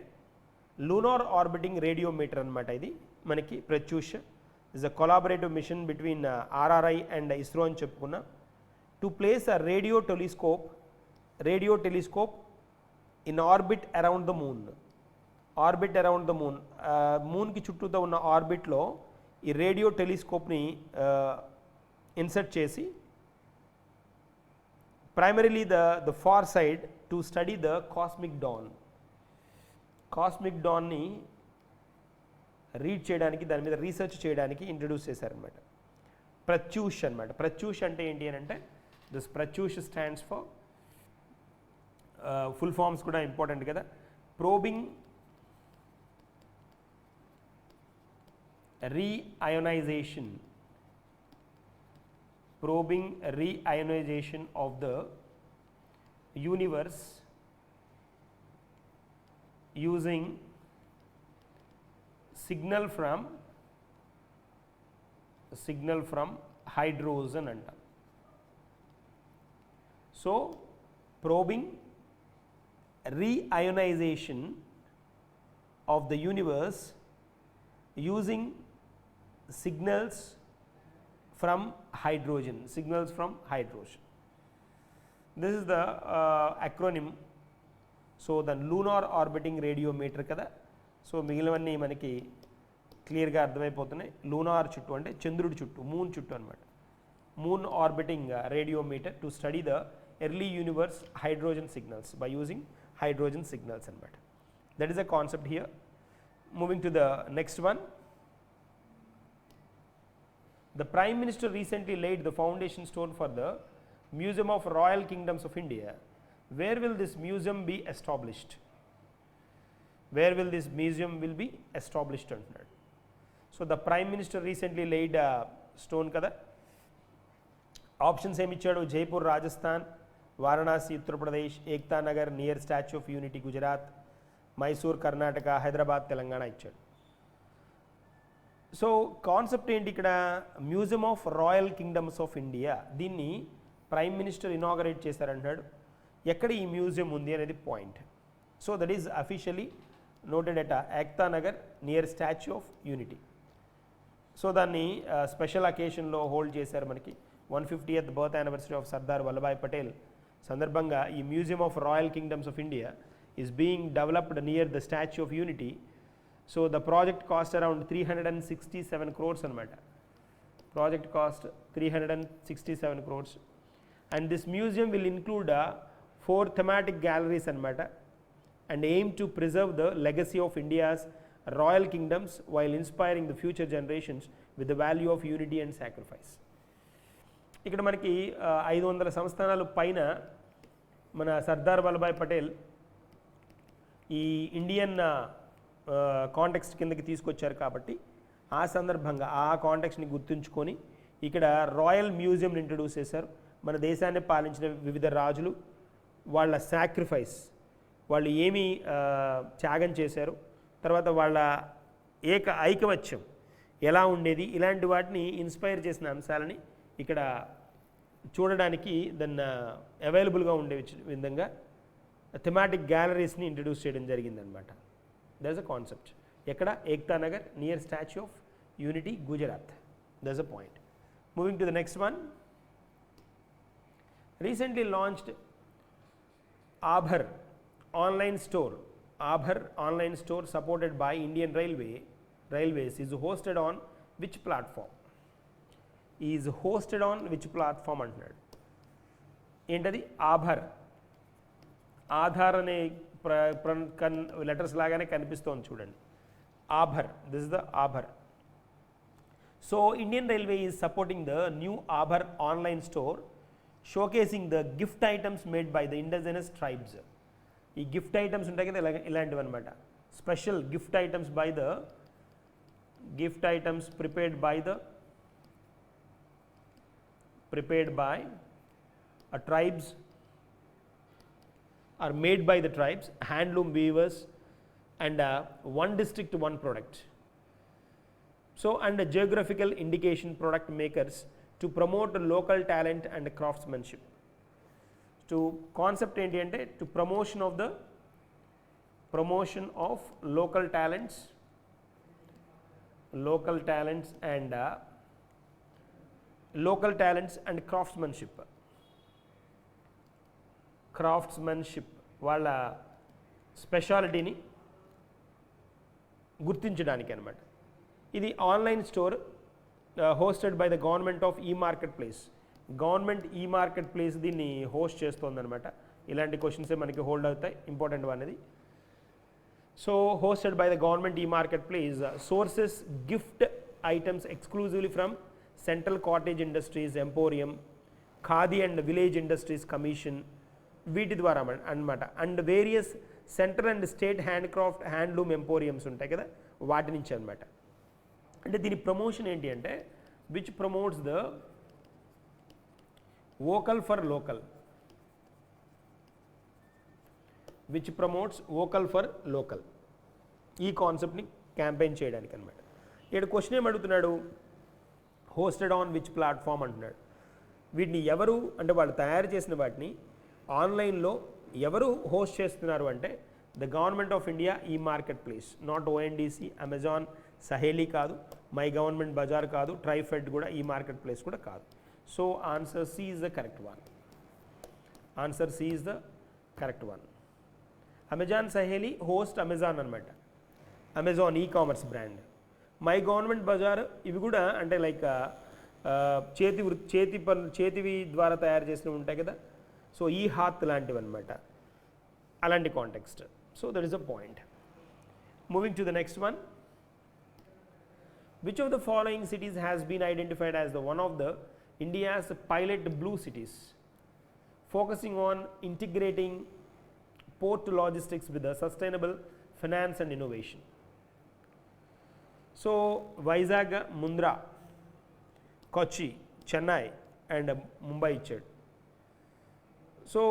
Speaker 1: లూనార్ ఆర్బిటింగ్ రేడియోమీటర్ అనమాట. ఇది మనకి Pratyush is a collaborative mission between RRI and ISRO అని చెప్పుకున్నా. To place a radio telescope in orbit around the moon. మూన్కి చుట్టూతో ఉన్న ఆర్బిట్లో ఈ రేడియో టెలిస్కోప్ని ఇన్సర్ట్ చేసి primarily the far side to study the cosmic dawn ని రీడ్ చేయడానికి, దాని మీద రీసెర్చ్ చేయడానికి ఇంట్రడ్యూస్ చేశారనమాట. ప్రత్యూష్ అనమాట. ప్రత్యూష్ అంటే ఏంటి అని అంటే this Pratyush stands for full forms కూడా ఇంపార్టెంట్ కదా. Probing reionization of the universe using signal from hydrogen అంటాం. So probing reionization of the universe using signals from hydrogen. This is the acronym. So దాని లూనార్ ఆర్బిటింగ్ రేడియోమీటర్ కదా. So మిగిలినవన్నీ మనకి క్లియర్గా అర్థమైపోతున్నాయి. Lunar చుట్టూ అంటే చంద్రుడి చుట్టూ, మూన్ చుట్టూ అనమాట. Moon orbiting radiometer to study the early universe hydrogen signals by using hydrogen signals అనమాట. That is a concept here. Moving to the next one. The Prime Minister recently laid the foundation stone for the Museum of Royal Kingdoms of India. Where will this museum be established? Where will this museum will be established అంటున్నాడు. So the prime minister recently laid stone కదా. Options ఏమి ఇచ్చాడు? Jaipur Rajasthan, Varanasi Uttar Pradesh, Ekta Nagar near statue of unity Gujarat, Mysore Karnataka, Hyderabad Telangana ఇచ్చాడు. So concept ఏంటి ఇక్కడ? Museum of royal kingdoms of India. దీన్ని prime minister inaugurate చేశారంటాడు. ఎక్కడ ఈ మ్యూజియం ఉంది అనేది point. So that is officially noted at Ekta Nagar near statue of unity. So దాన్ని స్పెషల్ అకేషన్లో హోల్డ్ చేశారు. మనకి 150th birth anniversary of Sardar Vallabhbhai Patel సందర్భంగా ఈ museum of royal kingdoms of India is being developed near the statue of unity. So the project cost around 367 crores అనమాట. Project cost 367 crores. And this museum will include 4 thematic galleries అనమాట. And aim to preserve the legacy of India's royal kingdoms while inspiring the future generations with the value of unity and sacrifice. ఇక్కడ మనకి 500 సంస్థానాలు పైన మన సర్దార్ వల్లభాయ్ పటేల్ ఈ Indian context కిందకి తీసుకొచ్చారు కాబట్టి ఆ సందర్భంగా ఆ కాంటెక్స్ట్ని గుర్తుంచుకొని ఇక్కడ రాయల్ మ్యూజియంని ఇంట్రడ్యూస్ చేశారు. మన దేశాన్ని పాలించిన వివిధ రాజులు వాళ్ళ సాక్రిఫైస్, వాళ్ళు ఏమి త్యాగం చేశారు, తర్వాత వాళ్ళ ఐకమత్యం ఎలా ఉండేది, ఇలాంటి వాటిని ఇన్స్పైర్ చేసిన అంశాలని ఇక్కడ చూడడానికి దాన్ని అవైలబుల్గా ఉండే విధంగా థెమాటిక్ గ్యాలరీస్ని ఇంట్రడ్యూస్ చేయడం జరిగిందనమాట. That is a concept. ఎక్కడ? Ekta Nagar near statue of unity Gujarat. That is a point. Moving to the next one. Recently launched Aabhar online store. Aabhar online store supported by Indian Railways is hosted on which platform? Is hosted on which platform అంటున్నాడు. ఏంటది? ఆభర్. ఆధార్ అనే letters లాగానే కనిపిస్తోంది చూడండి. Aabhar. This is the Aabhar. So Indian railway is supporting the new Aabhar online store showcasing the gift items made by the indigenous tribes. ఈ gift items ఉంటాయి కదా ఇలాంటివి అనమాట. Special gift items prepared by tribes are made by the tribes, handloom weavers, and one district one product. So and a geographical indication product makers to promote local talent and craftsmanship. To concept ఏంటి అంటే to promotion of local talents and craftsmanship వాళ్ళ స్పెషాలిటీని గుర్తించడానికి అనమాట. ఇది online store hosted by the government of marketplace. Government marketplace దీన్ని host చేస్తోందనమాట. ఇలాంటి క్వశ్చన్సే మనకి హోల్డ్ అవుతాయి, ఇంపార్టెంట్ అనేది. So hosted by the government marketplace sources gift items exclusively from central cottage industries emporium, khadi and village industries commission, వీటి ద్వారా అనమాట. And various central and state handloom emporiums ఉంటాయి కదా, వాటి నుంచి అనమాట. అంటే దీని ప్రమోషన్ ఏంటి అంటే which promotes the vocal for local. Which promotes vocal for local. ఈ కాన్సెప్ట్ని క్యాంపెయిన్ చేయడానికి అనమాట. ఇక్కడ క్వశ్చన్ ఏం అడుగుతున్నాడు, హోస్టెడ్ ఆన్ విచ్ ప్లాట్ఫామ్ అంటున్నాడు. వీటిని ఎవరు అంటే వాళ్ళు తయారు చేసిన వాటిని ఆన్లైన్లో ఎవరు హోస్ట్ చేస్తున్నారు అంటే ద గవర్నమెంట్ ఆఫ్ ఇండియా ఈ marketplace, not ONDC, Amazon, Saheli కాదు, మై గవర్నమెంట్ బజార్ కాదు, ట్రైఫెడ్ కూడా ఈ మార్కెట్ ప్లేస్ కూడా కాదు. So answer C is the correct one. Answer C is the correct one. Amazon Saheli host Amazon అనమాట, Amazon e commerce brand. My government బజార్ ఇవి కూడా అంటే లైక్ చేతివి ద్వారా తయారు చేసినవి ఉంటాయి కదా, సో ఈ హాత్ లాంటివి అనమాట, అలాంటి context. So that is a point. Moving to the next one. Which of the following cities has been identified as the one of the India's pilot blue cities, focusing on integrating port logistics with the sustainable finance and innovation? So Vizag, Mundra, Kochi, Chennai and Mumbai ఇచ్చాడు. So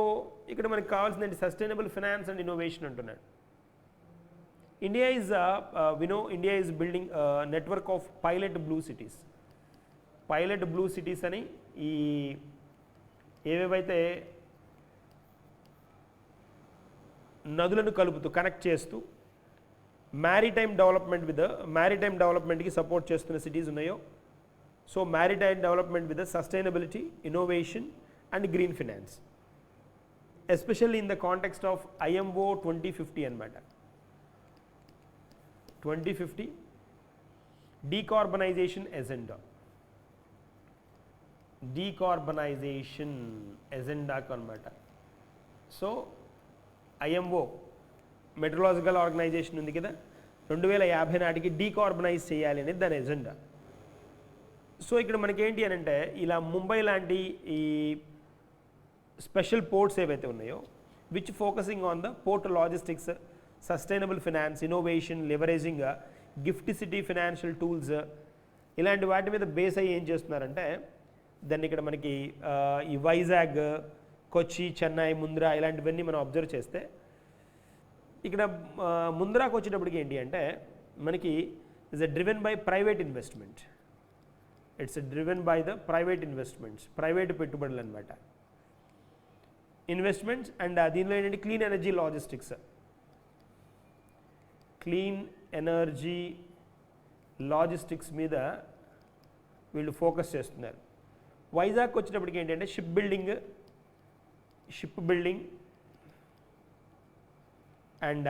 Speaker 1: ఇక్కడ మనకు కావాల్సింది sustainable finance and innovation అంటున్నాడు. India is building a network of pilot blue cities. Pilot blue cities అని ఈ ఏవేవైతే నదులను కలుపుతూ కనెక్ట్ చేస్తూ మ్యారిటైమ్ డెవలప్మెంట్కి సపోర్ట్ చేస్తున్న సిటీస్ ఉన్నాయో, so maritime development with sustainability, innovation and green finance, especially in the context of IMO 2050 అనమాట. 2050 డీకార్బనైజేషన్ ఎజెండాకు అనమాట. సో IMO మెట్రలాజికల్ ఆర్గనైజేషన్ ఉంది కదా, 2050 నాటికి డీకార్బనైజ్ చేయాలి అనేది దాని ఎజెండా. సో ఇక్కడ మనకేంటి అని అంటే ఇలా ముంబై లాంటి ఈ స్పెషల్ పోర్ట్స్ ఏవైతే ఉన్నాయో which focusing on the port logistics, sustainable finance, innovation, leveraging, gift city financial tools, ఇలాంటి వాటి మీద బేస్ అయ్యి ఏం చేస్తున్నారంటే దాన్ని ఇక్కడ మనకి ఈ వైజాగ్, కొచ్చి, చెన్నై, ముంద్రా ఇలాంటివన్నీ మనం అబ్జర్వ్ చేస్తే ఇక్కడ ముంద్రాకు వచ్చేటప్పటికి ఏంటి అంటే మనకి is driven by private investment. It's driven by the private investments, private పెట్టుబడులు అనమాట, ఇన్వెస్ట్మెంట్స్. అండ్ దీనిలో ఏంటంటే clean energy logistics, clean energy logistics మీద వీళ్ళు ఫోకస్ చేస్తున్నారు. వైజాగ్ వచ్చేటప్పటికి ఏంటంటే ship building and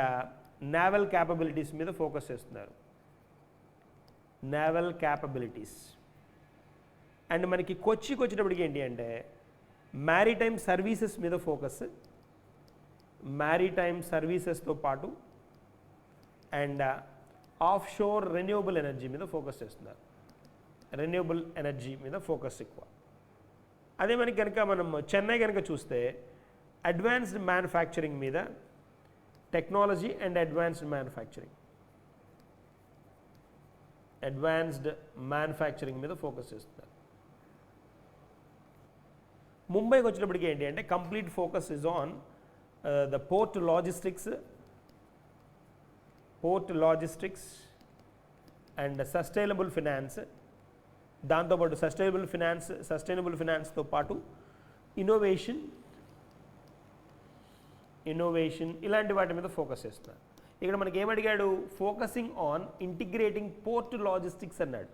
Speaker 1: naval capabilities మీద ఫోకస్ చేస్తున్నారు, నేవల్ క్యాపబిలిటీస్. అండ్ మనకి కొచ్చికి వచ్చేటప్పటికి ఏంటి అంటే మ్యారిటైమ్ సర్వీసెస్ మీద ఫోకస్, మ్యారిటైమ్ సర్వీసెస్తో పాటు and of sure renewable energy మీద ఫోకస్ చేస్తున్నారు, రెన్యూవబుల్ ఎనర్జీ మీద ఫోకస్ ఎక్కువ. అదే మనకి కనుక మనం చెన్నై కనుక చూస్తే అడ్వాన్స్డ్ మ్యానుఫ్యాక్చరింగ్ మీద, టెక్నాలజీ అండ్ అడ్వాన్స్డ్ మ్యానుఫ్యాక్చరింగ్ మీద ఫోకస్ చేస్తున్నారు. ముంబైకి వచ్చినప్పటికీ ఏంటి అంటే complete focus is on the port logistics and sustainable finance. దాంతోపాటు సస్టైనబుల్ ఫినాన్స్తో పాటు ఇన్నోవేషన్ ఇలాంటి వాటి మీద ఫోకస్ చేస్తున్నారు. ఇక్కడ మనకి ఏమడిగాడు, focusing on integrating port logistics అన్నాడు.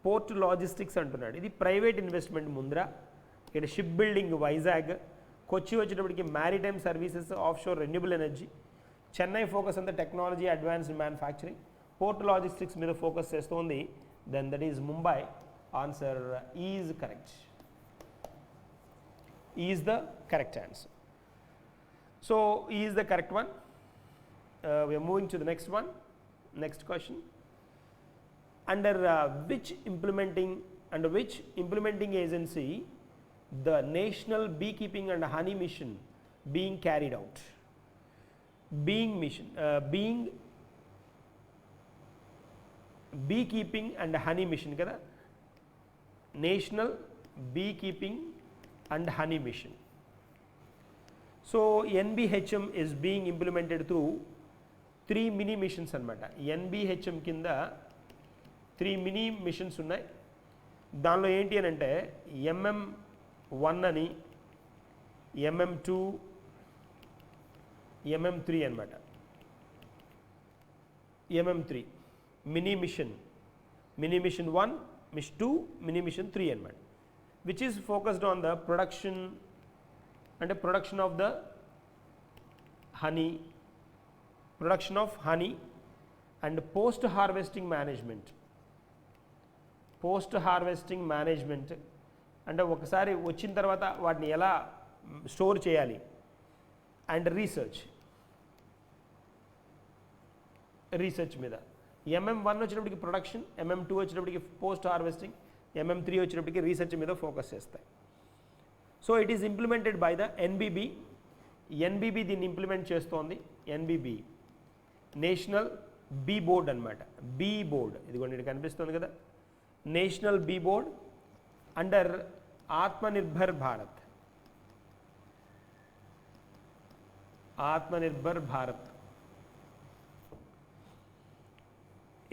Speaker 1: పోర్ట్ లాజిస్టిక్స్ అంటున్నాడు. ఇది ప్రైవేట్ ఇన్వెస్ట్మెంట్ ముంద్రా, ఇక్కడ షిప్ బిల్డింగ్ వైజాగ్, కొచ్చి వచ్చేటప్పటికి maritime services, offshore renewable energy, Chennai focus అంతా technology, advanced manufacturing, port logistics మీద ఫోకస్ చేస్తుంది. Then that is Mumbai. Answer is correct. Is the correct answer. So E is the correct one. We are moving to the next one. Next question. Under which implementing agency the National Beekeeping and Honey Mission being carried out? Beekeeping and Honey Mission kada. National Beekeeping and Honey Mission. So NBHM is being implemented through 3 mini missions అనమాట. NBHM కింద 3 mini machines ఉన్నాయి. దానిలో ఏంటి అని అంటే MM1 అని, MM2, MM3 అనమాట. MM3 mini mission 1, mission 2, mini mission 3 అనమాట. Which is focused on the production, అంటే production of honey and post harvesting management. అంటే ఒకసారి వచ్చిన తర్వాత వాటిని ఎలా స్టోర్ చేయాలి, అండ్ రీసెర్చ్ మీద. MM1 వచ్చినప్పటికి ప్రొడక్షన్, MM2 వచ్చినప్పటికి పోస్ట్ హార్వెస్టింగ్, MM3 వచ్చినప్పటికి రీసెర్చ్ మీద ఫోకస్ చేస్తాయి. So it is implemented by the NBB. దీన్ని ఇంప్లిమెంట్ చేస్తోంది. ఎన్బిబి నేషనల్ బీ బోర్డ్ అనమాట. బీ బోర్డ్ ఇదిగోండి ఇక్కడ కనిపిస్తుంది కదా, national bee board under Atmanirbhar Bharat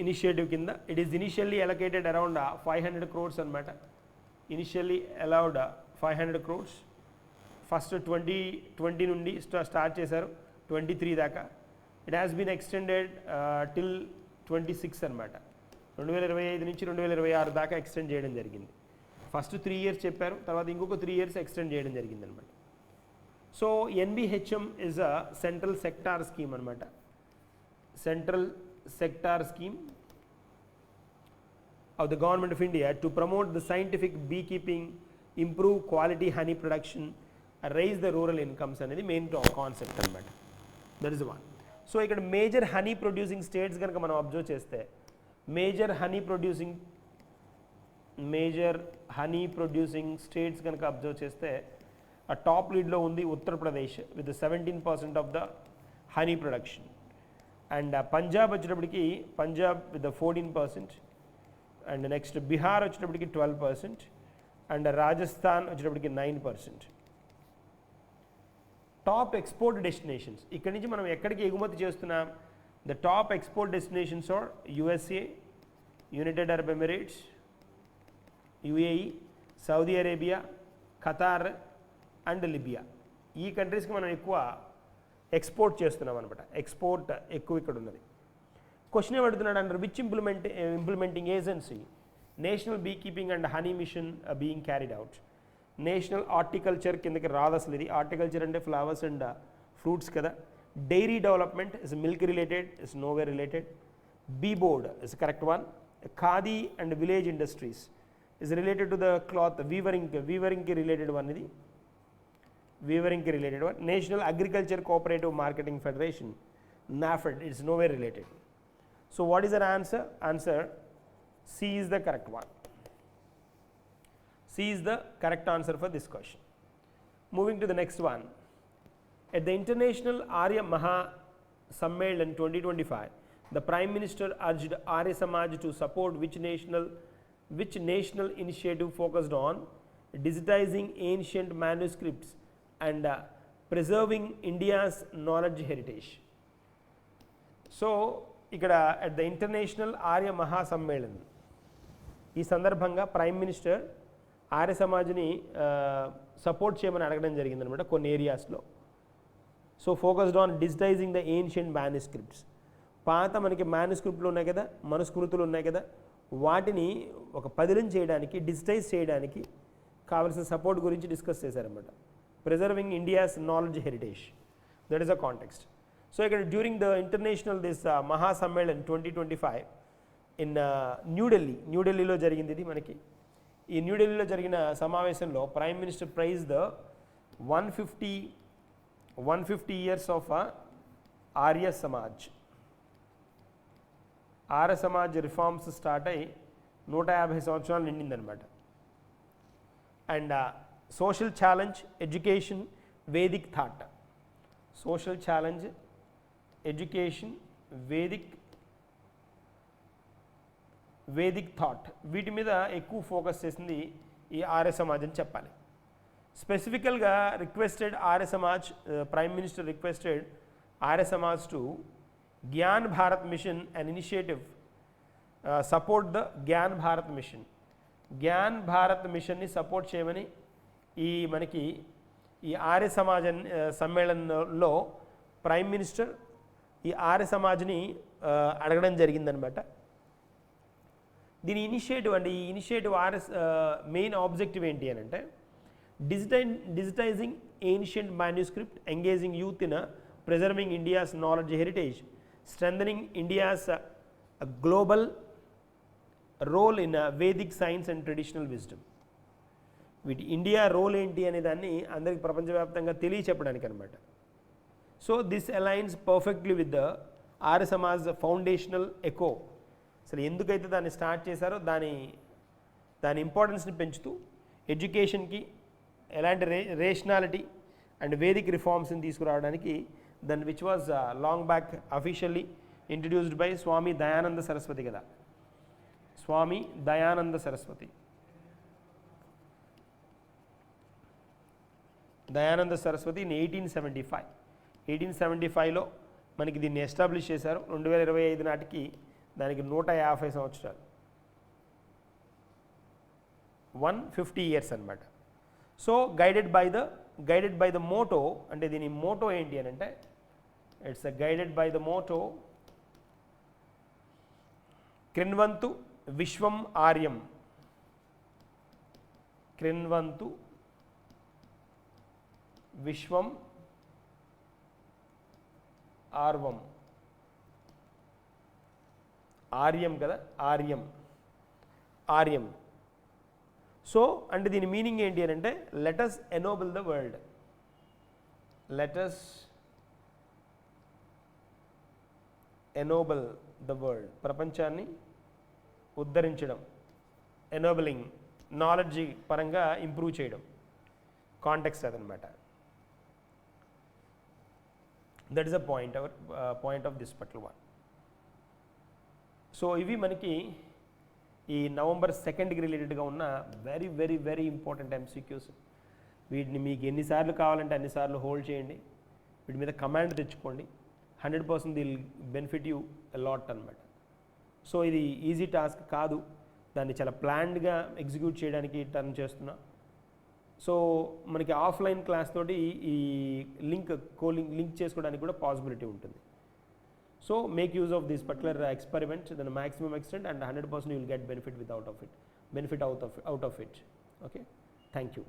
Speaker 1: initiative కింద. It is initially allocated around 500 crores అనమాట. Initially allowed 500 crores. ఫస్ట్ 2020 నుండి స్టార్ట్ చేశారు, 23 దాకా. It has been extended till 26 అనమాట. 2025 నుంచి 2026 దాకా ఎక్స్టెండ్ చేయడం జరిగింది. ఫస్ట్ 3 years చెప్పారు, తర్వాత ఇంకొక 3 years ఎక్స్టెండ్ చేయడం జరిగింది అనమాట. So NBHM is a central sector scheme అనమాట. Central sector scheme of the Government of India to promote the scientific beekeeping, improve quality honey production, raise the rural incomes అనేది main concept అనమాట. That is one. So ఇక్కడ major honey producing states కనుక మనం observe చేస్తే, major honey producing states కనుక observe చేస్తే ఆ top లీడ్లో ఉంది Uttar Pradesh with 17% of the honey production. And Punjab వచ్చేటప్పటికి Punjab with 14%, and next Bihar వచ్చేటప్పటికి 12%, అండ్ రాజస్థాన్ వచ్చేటప్పటికి 9%. టాప్ ఎక్స్పోర్ట్ డెస్టినేషన్స్, ఇక్కడి నుంచి మనం ఎక్కడికి ఎగుమతి చేస్తున్నాం? The top export destinations are USA, United Arab Emirates, UAE, Saudi Arabia, Qatar and Libya. ఈ కంట్రీస్కి మనం ఎక్కువ ఎక్స్పోర్ట్ చేస్తున్నాం అనమాట. ఎక్స్పోర్ట్ ఎక్కువ ఇక్కడ ఉన్నది. క్వశ్చన్ ఏమడుతున్నాడు, under which implementing agency national beekeeping and honey mission being carried out. National horticulture కిందకి రాదు అసలు ఇది. హార్టికల్చర్ అంటే ఫ్లవర్స్ అండ్ ఫ్రూట్స్ కదా. Dairy development is milk related, is nowhere related. Bee board is correct one. Khadi and village industries is related to the cloth. వీవరింగ్కి related one ఇది. National agriculture cooperative marketing federation, NAFED, it's nowhere related. So what is our answer? Answer C is the correct one. C is the correct answer for this question. Moving to the next one. At the International Arya Maha Sammelan 2025, the Prime Minister urged Arya Samaj to support which national initiative focused on digitizing ancient manuscripts and preserving India's knowledge heritage. So ఇక్కడ at the international Arya మహాసమ్మేళన్ ఈ సందర్భంగా prime minister Arya సమాజ్ని support చేయమని అడగడం జరిగిందనమాట కొన్ని ఏరియాస్లో. So focused on డిజిటైజింగ్ the ancient manuscripts. పాత మనకి మ్యానుస్క్రిప్ట్లు ఉన్నాయి కదా, మనుస్మృతులు ఉన్నాయి కదా, వాటిని ఒక పదిలం చేయడానికి, డిజిటైజ్ చేయడానికి కావలసిన సపోర్ట్ గురించి డిస్కస్ చేశారన్నమాట. Preserving India's knowledge heritage, that is a context. So ఇక్కడ during the international this Mahasammelan 2025 in న్యూఢిల్లీలో జరిగింది ఇది మనకి. ఈ న్యూఢిల్లీలో జరిగిన సమావేశంలో prime minister praise the 150 years of Arya Samaj. Arya Samaj reforms start అయ్యి 150 సంవత్సరాలు నిండిందనమాట. And social challenge, education, Vedic thought. Social challenge, education, Vedic thought, వీటి మీద ఎక్కువ ఫోకస్ చేసింది ఈ ఆర్య సమాజ్ అని చెప్పాలి. స్పెసిఫికల్గా requested Arya Samaj, prime minister requested Arya Samaj to Gyan Bharat mission and initiative support the Gyan Bharat mission. Gyan Bharat మిషన్ని సపోర్ట్ చేయమని మనకి ఈ ఆర్య సమాజ్ సమ్మేళనంలో ప్రైమ్ మినిస్టర్ ఈ ఆర్య సమాజ్ని అడగడం జరిగిందనమాట. దీని ఇనిషియేటివ్ అండి, ఈ ఇనిషియేటివ్ మెయిన్ ఆబ్జెక్టివ్ ఏంటి అని అంటే digitising ancient manuscript, engaging youth in preserving India's knowledge heritage, strengthening India's global role in Vedic science and traditional wisdom. వీటి ఇండియా రోల్ ఏంటి అనే దాన్ని అందరికి ప్రపంచవ్యాప్తంగా తెలియచెప్పడానికి అనమాట. So this aligns perfectly with the Arya Samaj foundational echo. అసలు ఎందుకైతే దాన్ని స్టార్ట్ చేశారో దాని ఇంపార్టెన్స్ని పెంచుతూ ఎడ్యుకేషన్కి ఎలాంటి రేషనాలిటీ అండ్ వేదిక్ రిఫార్మ్స్ని తీసుకురావడానికి then which was long back officially introduced by Swami Dayananda Saraswati కదా, స్వామి దయానంద సరస్వతి. దయానంద సరస్వతి ఇన్ 1875లో మనకి దీన్ని ఎస్టాబ్లిష్ చేశారు. 2025 నాటికి దానికి 150 సంవత్సరాలు, 150 years అనమాట. So guided by the motto, అంటే దీని మోటో ఏంటి అని అంటే it's guided by the motto కృణ్వంతు విశ్వం ఆర్యం, కృణ్వంతు విశ్వం ఆర్వం, ఆర్యం కదా, ఆర్యం. సో అంటే దీని మీనింగ్ ఏంటి అని అంటే let's ennoble the world, let's ennoble the world, ప్రపంచాన్ని ఉద్ధరించడం, ఎనోబులింగ్ నాలెడ్జ్ పరంగా ఇంప్రూవ్ చేయడం, కాంటెక్స్ట్ అదనమాట. That is a point of this particular one. So ఇవి మనకి ఈ November 2కి రిలేటెడ్గా ఉన్న very very very important MCQs. వీటిని మీకు ఎన్నిసార్లు కావాలంటే అన్నిసార్లు హోల్డ్ చేయండి, వీటి మీద కమాండ్ తెచ్చుకోండి. 100% దిల్ బెనిఫిట్ యూ అలాట్ అనమాట. సో ఇది ఈజీ టాస్క్ కాదు, దాన్ని చాలా ప్లాన్డ్గా ఎగ్జిక్యూట్ చేయడానికి టర్న్ చేస్తున్నా. సో మనకి ఆఫ్లైన్ క్లాస్ తోటి ఈ లింక్ చేసుకోవడానికి కూడా పాసిబిలిటీ ఉంటుంది. So make use of this particular experiment to the maximum extent, and 100% you will get benefit out of it. Okay, thank you.